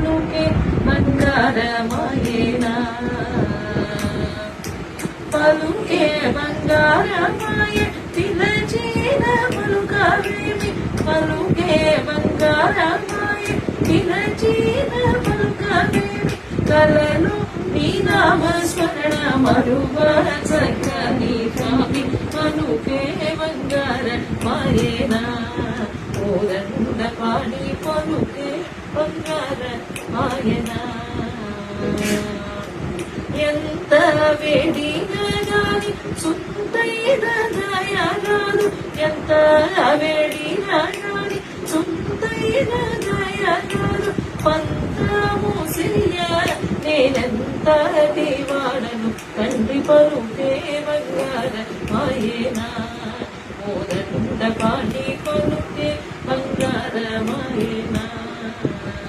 పలుకే బంగారమాయేనా పలుకే బంగారమాయ పిలచిన పలుకవేమి పలుకే బంగారమాయ పిలచిన పలుకవేమి కలలో నీ నామస్మరణ మరువర చక్కని స్వామి పలుకే బంగారమాయేనా ఓదండ పాడి పలుకే బంగారమాయేనా ఎంత వేడిగా గాని సుందైన దయగాను ఎంత వేడిగా గాని సుందైన దయగాను పంతము సియ నేనెంత వాడను తండ్రి పలుకే బంగారమాయేనా మోదండ పాడి పలు